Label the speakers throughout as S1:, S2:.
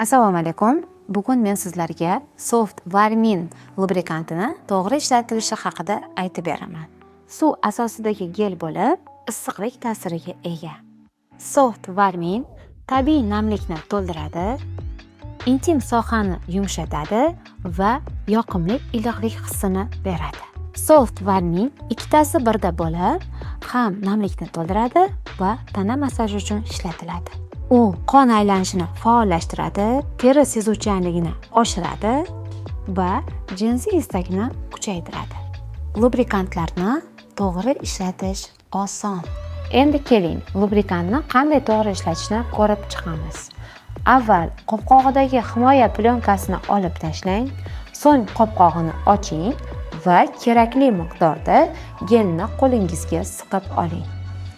S1: Assalomu alaykum. Bugun men sizlarga Soft Varmin lubrikantini to'g'ri ishlatilishi haqida aytib beraman. Suv asosidagi gel bo'lib, issiqlik ta'siriga ega. Soft Varmin tabiiy namlikni to'ldiradi, intim sohani yumshatadi va yoqimli iliqlik hissini beradi. Soft Varmin ikkitasi birda bo'lib, ham namlikni to'ldiradi va tana massaji uchun ishlatiladi. U qon aylanishini faollashtiradi, teri sezuvchanligini oshiradi va jinsiy istakni kuchaytiradi. Lubrikantlarni to'g'ri ishlatish oson. Endi keling, lubrikantni qanday to'g'ri ishlatishni ko'rib chiqamiz. Avval qopqog'idagi himoya plyonkasini olib tashlang, so'ng qopqog'ini oching va kerakli miqdorda gelni qo'lingizga siqib oling.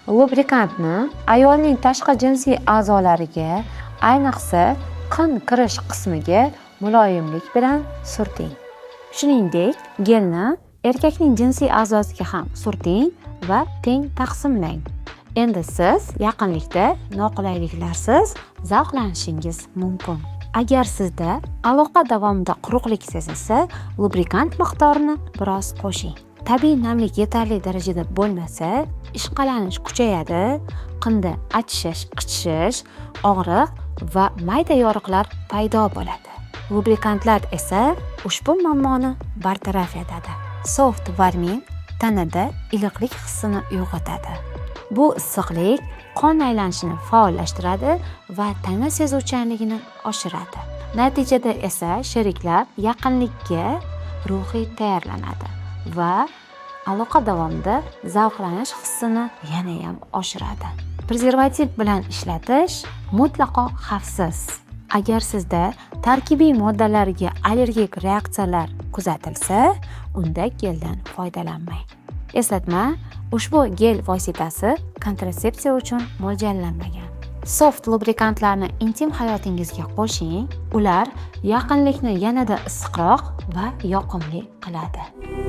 S1: Lubrikantni ayolning tashqi jinsiy a'zolariga, ayniqsa qin kirish qismiga muloyimlik bilan surting. Shuningdek, gelni erkakning jinsiy a'zosiga ham surting va teng taqsimlang. Endi siz yaqinlikda noqulayliklarsiz zavqlanishingiz mumkin. Agar sizda aloqa davomida quruqlik sezilsa, lubrikant miqdorini biroz qo'shing. Tabiiy namlik yetarli darajada bo'lmasa, ishqalanish kuchayadi, qinda achishish, qichishish, og'riq va mayda yoriqlar paydo bo'ladi. Lubrikantlar esa ushbu muammoni bartaraf etadi. Soft Varmin tanada iliqlik hissini uyg'otadi. Bu issiqlik qon aylanishini faollashtiradi va tana sezuvchanligini oshiradi. Natijada esa sheriklar yaqinlikka ruhiy tayyorlanadi va aloqa davomida zavqlanish hissini yana ham oshiradi. Prezervativ bilan ishlatish mutlaqo xavfsiz. Agar sizda tarkibiy moddalarga allergik reaksiyalar kuzatilsa, unda geldan foydalanmang. Eslatma, ushbu gel vositasi kontratsepsiya uchun mo'ljallanmagan. Soft lubrikantlarni intim hayotingizga qo'shing, ular yaqinlikni yanada issiqroq va yoqimli qiladi.